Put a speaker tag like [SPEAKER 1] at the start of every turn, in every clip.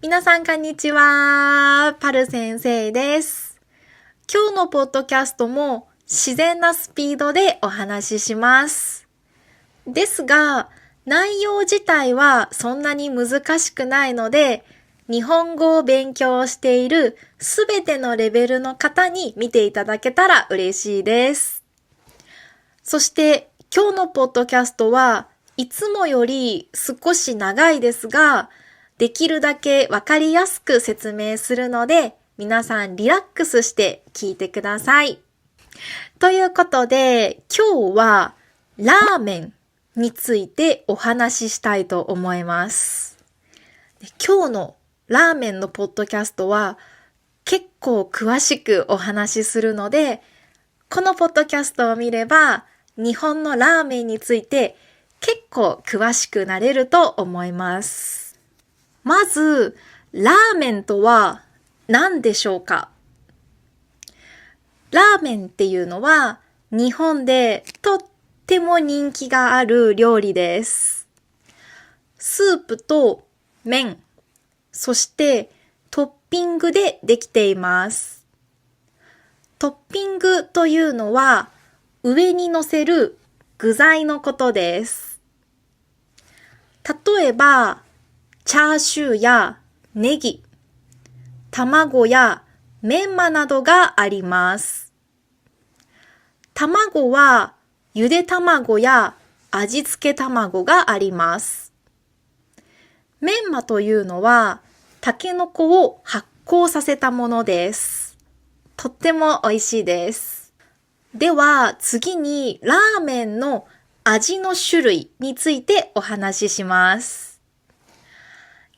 [SPEAKER 1] 皆さんこんにちは。パル先生です。今日のポッドキャストも自然なスピードでお話しします。ですが、内容自体はそんなに難しくないので、日本語を勉強しているすべてのレベルの方に見ていただけたら嬉しいです。そして今日のポッドキャストはいつもより少し長いですが、できるだけわかりやすく説明するので、皆さんリラックスして聞いてください。ということで、今日はラーメンについてお話ししたいと思います。今日のラーメンのポッドキャストは結構詳しくお話しするので、このポッドキャストを見れば日本のラーメンについて結構詳しくなれると思います。まず、ラーメンとは何でしょうか？ラーメンっていうのは日本でとっても人気がある料理です。スープと麺、そしてトッピングでできています。トッピングというのは上に乗せる具材のことです。例えば、チャーシューやネギ、卵やメンマなどがあります。卵はゆで卵や味付け卵があります。メンマというのはタケノコを発酵させたものです。とっても美味しいです。では次にラーメンの味の種類についてお話しします。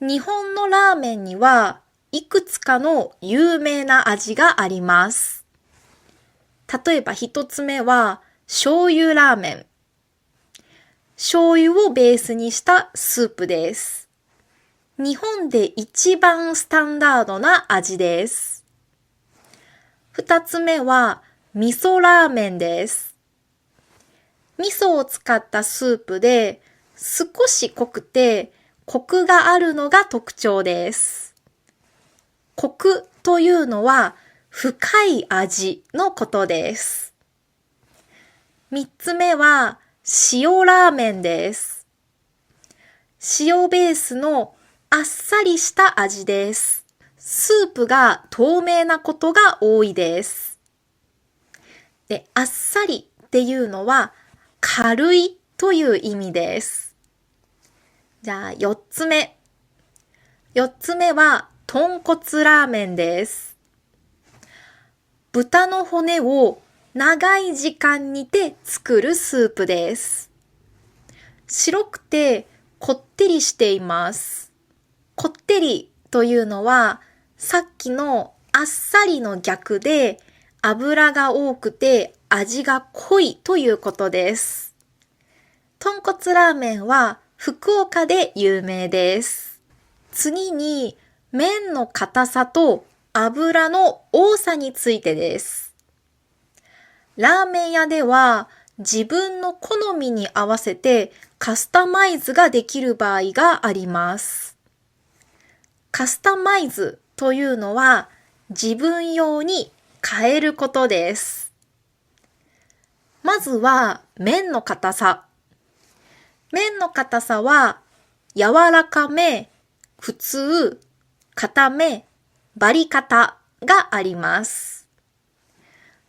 [SPEAKER 1] 日本のラーメンにはいくつかの有名な味があります。例えば一つ目は醤油ラーメン。醤油をベースにしたスープです。日本で一番スタンダードな味です。二つ目は味噌ラーメンです。味噌を使ったスープで少し濃くてコクがあるのが特徴です。コクというのは深い味のことです。三つ目は塩ラーメンです。塩ベースのあっさりした味です。スープが透明なことが多いです。で、あっさりっていうのは軽いという意味です。じゃあ4つ目。4つ目は豚骨ラーメンです。豚の骨を長い時間煮て作るスープです。白くてこってりしています。こってりというのはさっきのあっさりの逆で油が多くて味が濃いということです。豚骨ラーメンは福岡で有名です。次に麺の硬さと油の多さについてです。ラーメン屋では自分の好みに合わせてカスタマイズができる場合があります。カスタマイズというのは自分用に変えることです。まずは麺の硬さ。麺の硬さは柔らかめ、普通、硬め、バリ硬があります。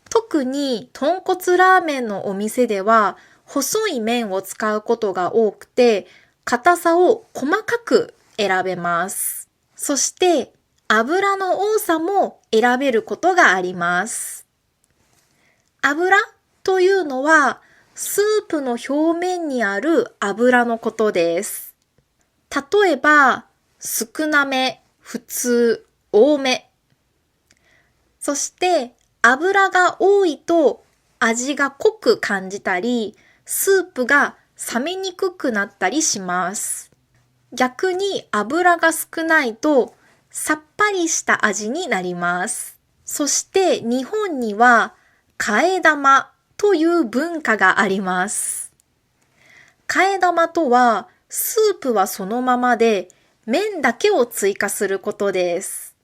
[SPEAKER 1] 特に豚骨ラーメンのお店では細い麺を使うことが多くて硬さを細かく選べます。そして油の多さも選べることがあります。油というのはスープの表面にある油のことです。例えば、少なめ、普通、多め。そして油が多いと味が濃く感じたり、スープが冷めにくくなったりします。逆に油が少ないとさっぱりした味になります。そして日本には替え玉という文化があります。替え玉とはスープはそのままで麺だけを追加することです。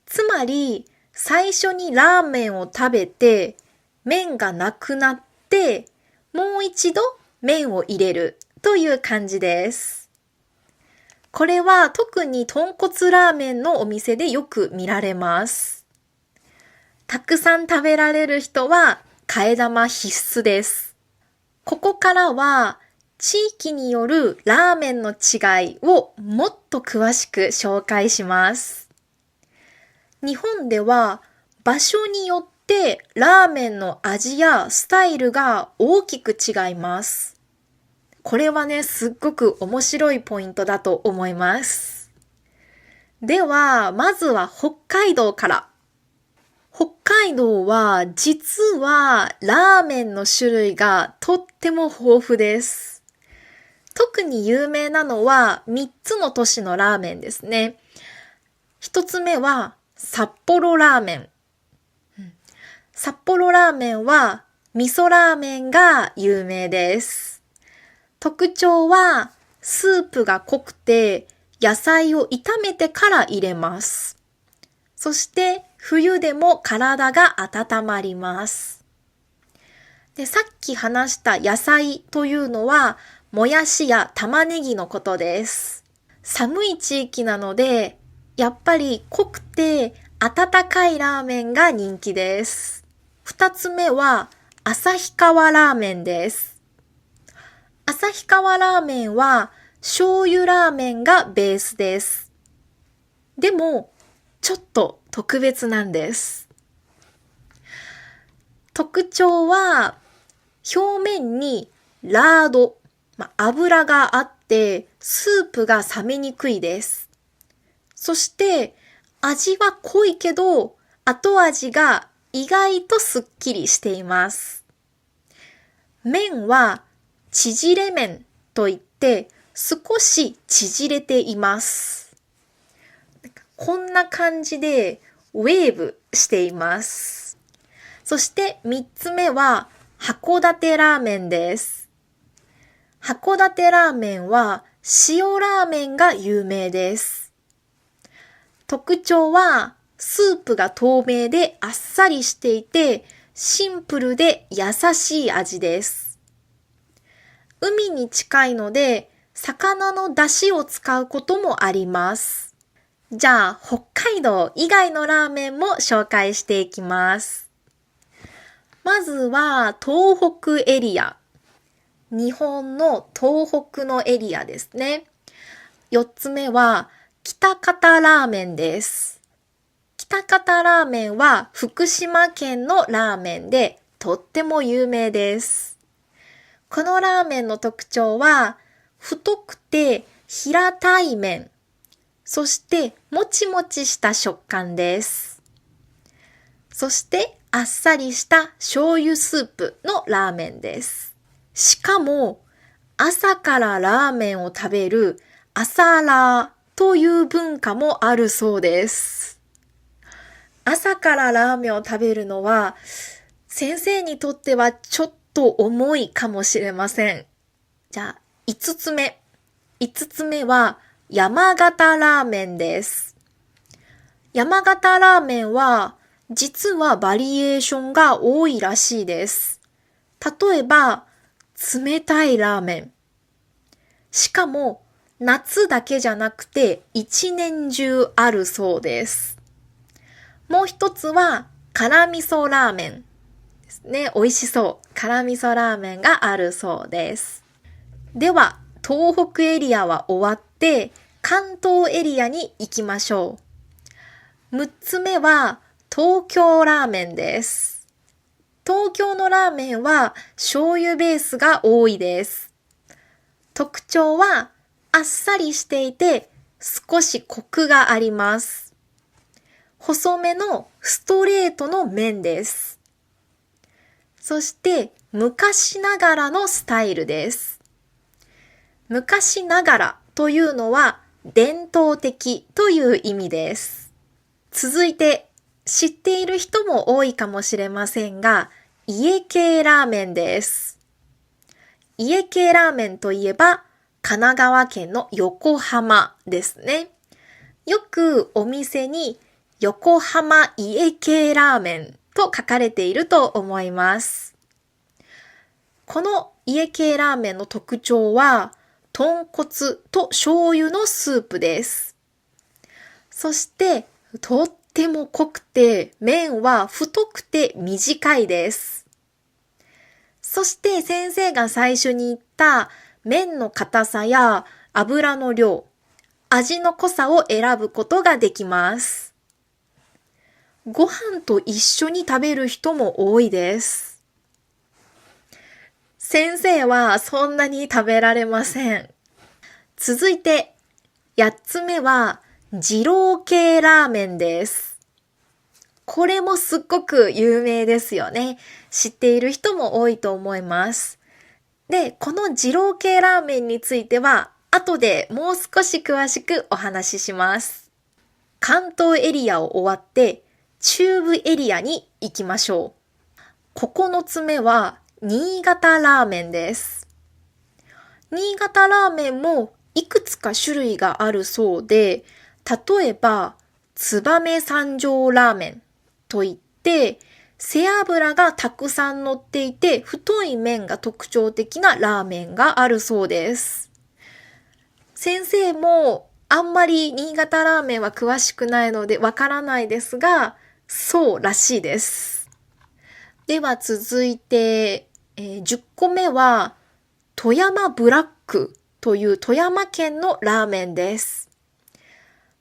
[SPEAKER 1] つまり、最初にラーメンを食べて、麺がなくなって、もう一度麺を入れるという感じです。これは特に豚骨ラーメンのお店でよく見られます。たくさん食べられる人は替え玉必須です。ここからは地域によるラーメンの違いをもっと詳しく紹介します。日本では場所によってラーメンの味やスタイルが大きく違います。これはね、すっごく面白いポイントだと思います。では、まずは北海道から。北海道は実はラーメンの種類がとっても豊富です。特に有名なのは3つの都市のラーメンですね。1つ目は札幌ラーメン。札幌ラーメンは味噌ラーメンが有名です。特徴はスープが濃くて野菜を炒めてから入れます。そして冬でも体が温まります。で、さっき話した野菜というのはもやしや玉ねぎのことです。寒い地域なのでやっぱり濃くて温かいラーメンが人気です。2つ目は旭川ラーメンです。旭川ラーメンは醤油ラーメンがベースです。でもちょっと特別なんです。特徴は表面にラード、油があってスープが冷めにくいです。そして味は濃いけど後味が意外とすっきりしています。麺は縮れ麺といって少し縮れています。こんな感じでウェーブしています。そして3つ目は函館ラーメンです。函館ラーメンは塩ラーメンが有名です。特徴はスープが透明であっさりしていてシンプルで優しい味です。海に近いので魚の出汁を使うこともあります。じゃあ北海道以外のラーメンも紹介していきます。まずは東北エリア。日本の東北のエリアですね。4つ目は喜多方ラーメンです。喜多方ラーメンは福島県のラーメンでとっても有名です。このラーメンの特徴は太くて平たい麺、そしてもちもちした食感です。そしてあっさりした醤油スープのラーメンです。しかも朝からラーメンを食べる朝ラーという文化もあるそうです。朝からラーメンを食べるのは先生にとってはちょっと重いかもしれません。じゃあ5つ目。5つ目は山形ラーメンです。山形ラーメンは実はバリエーションが多いらしいです。例えば冷たいラーメン。しかも夏だけじゃなくて一年中あるそうです。もう一つは辛味噌ラーメンですね。美味しそう。辛味噌ラーメンがあるそうです。では東北エリアは終わって関東エリアに行きましょう。6つ目は東京ラーメンです。東京のラーメンは醤油ベースが多いです。特徴はあっさりしていて少しコクがあります。細めのストレートの麺です。そして昔ながらのスタイルです。昔ながらというのは伝統的という意味です。続いて知っている人も多いかもしれませんが、家系ラーメンです。家系ラーメンといえば神奈川県の横浜ですね。よくお店に横浜家系ラーメンと書かれていると思います。この家系ラーメンの特徴は、豚骨と醤油のスープです。そして、とっても濃くて、麺は太くて短いです。そして先生が最初に言った麺の硬さや油の量、味の濃さを選ぶことができます。ご飯と一緒に食べる人も多いです。先生はそんなに食べられません。続いて、8つ目は、二郎系ラーメンです。これもすっごく有名ですよね。知っている人も多いと思います。で、この二郎系ラーメンについては、後でもう少し詳しくお話しします。関東エリアを終わって、中部エリアに行きましょう。9つ目は、新潟ラーメンです。新潟ラーメンもいくつか種類があるそうで、例えば、燕三条ラーメンといって、背脂がたくさん乗っていて、太い麺が特徴的なラーメンがあるそうです。先生もあんまり新潟ラーメンは詳しくないのでわからないですが、そうらしいです。では続いて、10個目は、富山ブラックという富山県のラーメンです。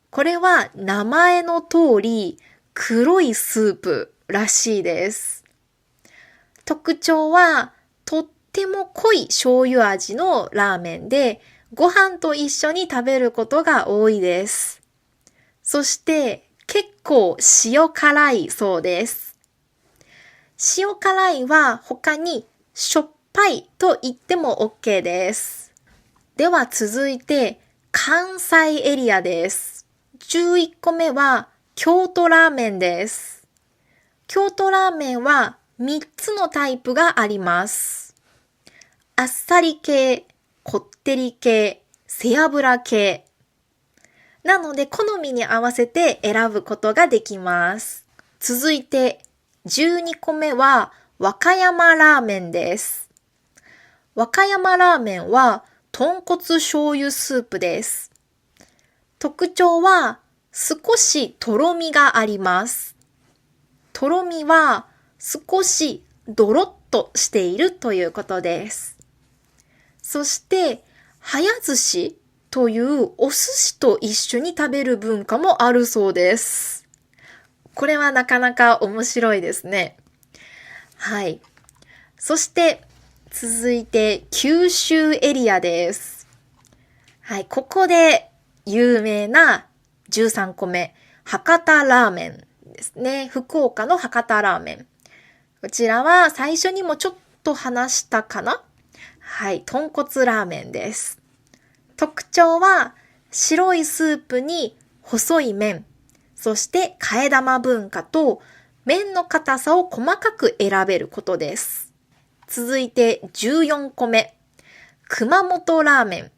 [SPEAKER 1] これは名前の通り黒いスープらしいです。特徴はとっても濃い醤油味のラーメンでご飯と一緒に食べることが多いです。そして結構塩辛いそうです。塩辛いは他にしょっぱいと言っても OK です。では続いて関西エリアです。11個目は京都ラーメンです。京都ラーメンは3つのタイプがあります。あっさり系、こってり系、背脂系。なので好みに合わせて選ぶことができます。続いて12個目は和歌山ラーメンです。和歌山ラーメンは豚骨醤油スープです。特徴は少しとろみがあります。とろみは少しドロッとしているということです。そして早寿司というお寿司と一緒に食べる文化もあるそうです。これはなかなか面白いですね。はい。そして続いて九州エリアです。はい、ここで有名な13個目、博多ラーメンですね。福岡の博多ラーメン。こちらは最初にもちょっと話したかな？はい、豚骨ラーメンです。特徴は白いスープに細い麺、そして替え玉文化と麺の硬さを細かく選べることです。続いて14個目、熊本ラーメン。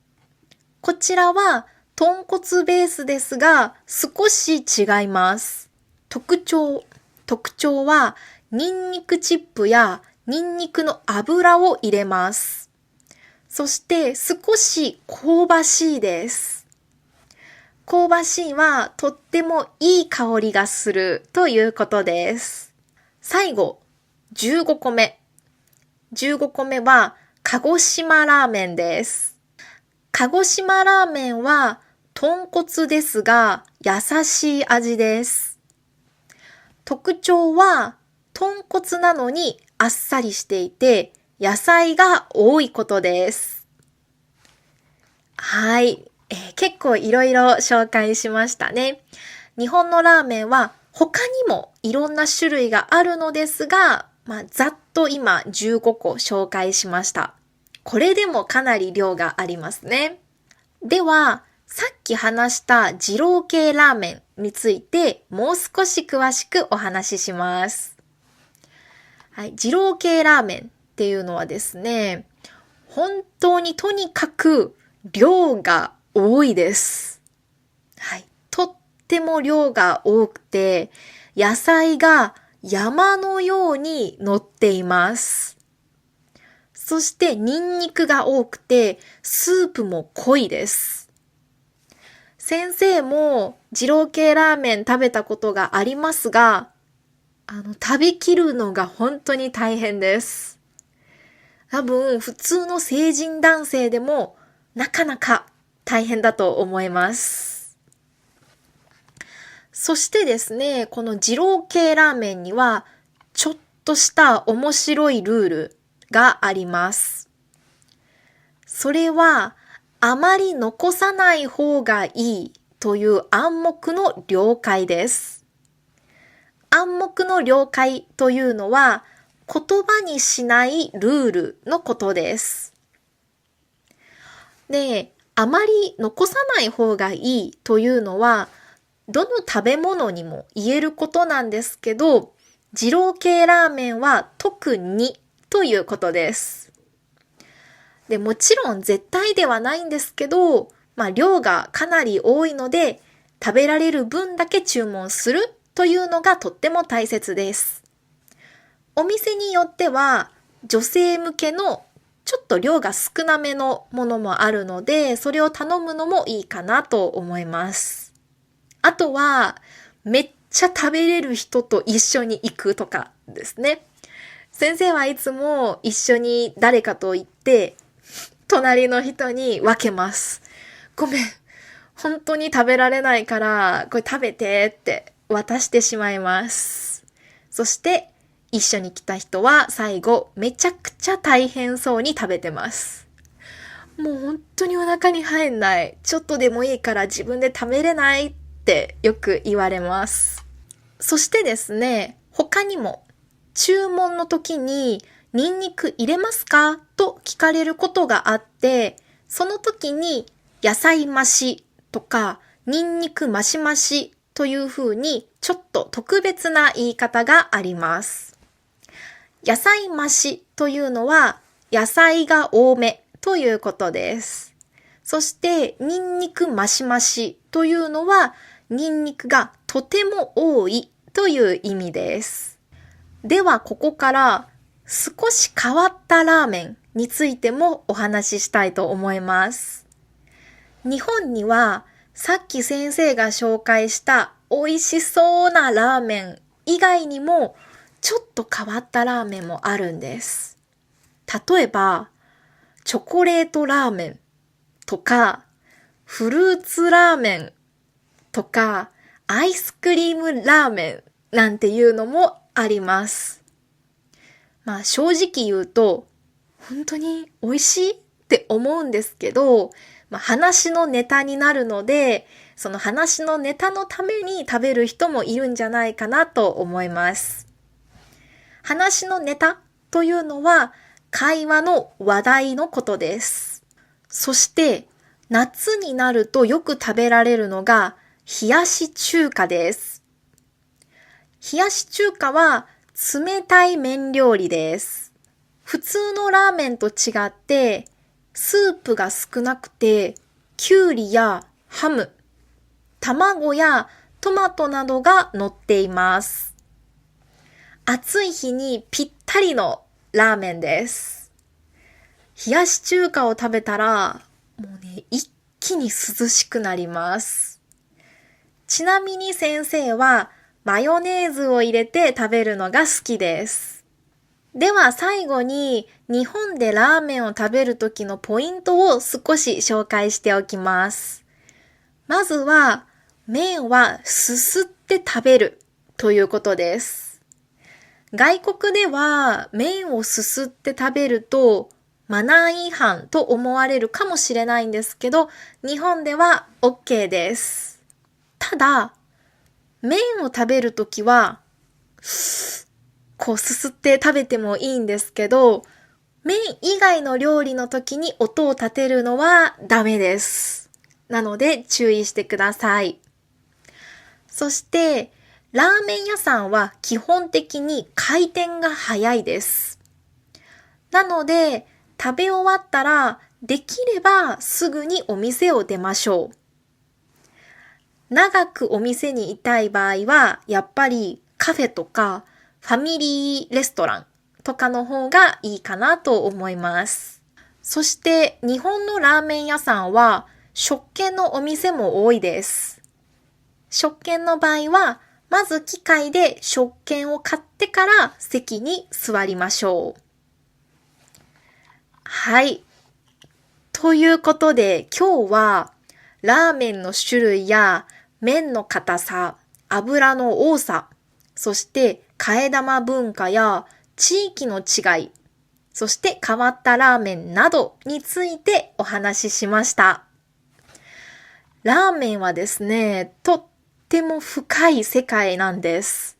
[SPEAKER 1] こちらは豚骨ベースですが少し違います。特徴はニンニクチップやニンニクの油を入れます。そして少し香ばしいです。香ばしいはとってもいい香りがするということです。最後、15個目。15個目は鹿児島ラーメンです。鹿児島ラーメンは豚骨ですが優しい味です。特徴は豚骨なのにあっさりしていて野菜が多いことです。はい、結構いろいろ紹介しましたね。日本のラーメンは他にもいろんな種類があるのですが、ざっと今15個紹介しました。これでもかなり量がありますね。では、さっき話した二郎系ラーメンについてもう少し詳しくお話しします。はい、二郎系ラーメンっていうのはですね、本当にとにかく量が多いです。はい。とっても量が多くて、野菜が山のように乗っています。そしてニンニクが多くて、スープも濃いです。先生も二郎系ラーメン食べたことがありますが、食べきるのが本当に大変です。多分普通の成人男性でもなかなか大変だと思います。そしてですね、この二郎系ラーメンにはちょっとした面白いルールがあります。それはあまり残さない方がいいという暗黙の了解です。暗黙の了解というのは言葉にしないルールのことです。で、あまり残さない方がいいというのはどの食べ物にも言えることなんですけど、二郎系ラーメンは特にということです。で、もちろん絶対ではないんですけど、量がかなり多いので食べられる分だけ注文するというのがとっても大切です。お店によっては女性向けのちょっと量が少なめのものもあるので、それを頼むのもいいかなと思います。あとはめっちゃ食べれる人と一緒に行くとかですね。先生はいつも一緒に誰かと行って隣の人に分けます。ごめん、本当に食べられないからこれ食べてって渡してしまいます。そして一緒に来た人は最後めちゃくちゃ大変そうに食べてます。もう本当にお腹に入んない。ちょっとでもいいから自分で食べれないってよく言われます。そしてですね、他にも注文の時にニンニク入れますかと聞かれることがあって、その時に野菜増しとかニンニク増し増しというふうにちょっと特別な言い方があります。野菜増しというのは野菜が多めということです。そしてニンニク増し増しというのはニンニクがとても多いという意味です。ではここから少し変わったラーメンについてもお話ししたいと思います。日本にはさっき先生が紹介した美味しそうなラーメン以外にもちょっと変わったラーメンもあるんです。例えばチョコレートラーメンとかフルーツラーメンとかアイスクリームラーメンなんていうのもあります。正直言うと本当に美味しいって思うんですけど、話のネタになるので、その話のネタのために食べる人もいるんじゃないかなと思います。話のネタというのは会話の話題のことです。そして夏になるとよく食べられるのが冷やし中華です。冷やし中華は冷たい麺料理です。普通のラーメンと違ってスープが少なくてきゅうりやハム、卵やトマトなどが乗っています。暑い日にぴったりのラーメンです。冷やし中華を食べたらもうね、一気に涼しくなります。ちなみに先生はマヨネーズを入れて食べるのが好きです。では最後に日本でラーメンを食べる時のポイントを少し紹介しておきます。まずは麺はすすって食べるということです。外国では麺をすすって食べるとマナー違反と思われるかもしれないんですけど、日本では OK です。ただ麺を食べるときはこうすすって食べてもいいんですけど、麺以外の料理の時に音を立てるのはダメです。なので注意してください。そしてラーメン屋さんは基本的に回転が早いです。なので食べ終わったらできればすぐにお店を出ましょう。長くお店にいたい場合は、やっぱりカフェとかファミリーレストランとかの方がいいかなと思います。そして日本のラーメン屋さんは食券のお店も多いです。食券の場合は、まず機械で食券を買ってから席に座りましょう。はい。ということで今日はラーメンの種類や麺の硬さ、油の多さ、そして替え玉文化や地域の違い、そして変わったラーメンなどについてお話ししました。ラーメンはですね、とっても深い世界なんです。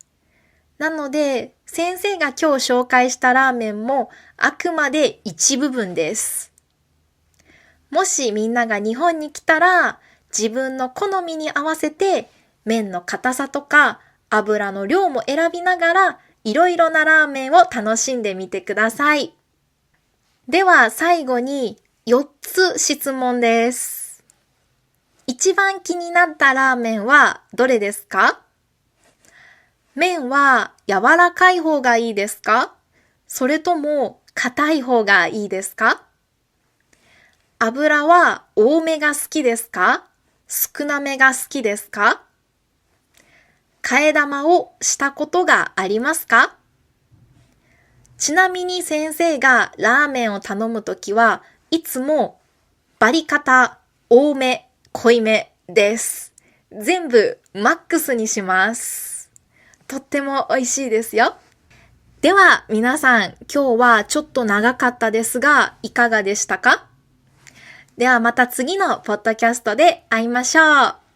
[SPEAKER 1] なので、先生が今日紹介したラーメンもあくまで一部分です。もしみんなが日本に来たら、自分の好みに合わせて麺の硬さとか油の量も選びながらいろいろなラーメンを楽しんでみてください。では最後に4つ質問です。一番気になったラーメンはどれですか？麺は柔らかい方がいいですか？それとも硬い方がいいですか？油は多めが好きですか？少なめが好きですか？替え玉をしたことがありますか？ちなみに先生がラーメンを頼むときはいつもバリカタ、多め、濃いめです。全部マックスにします。とっても美味しいですよ。では皆さん、今日はちょっと長かったですがいかがでしたか？ではまた次のポッドキャストで会いましょう。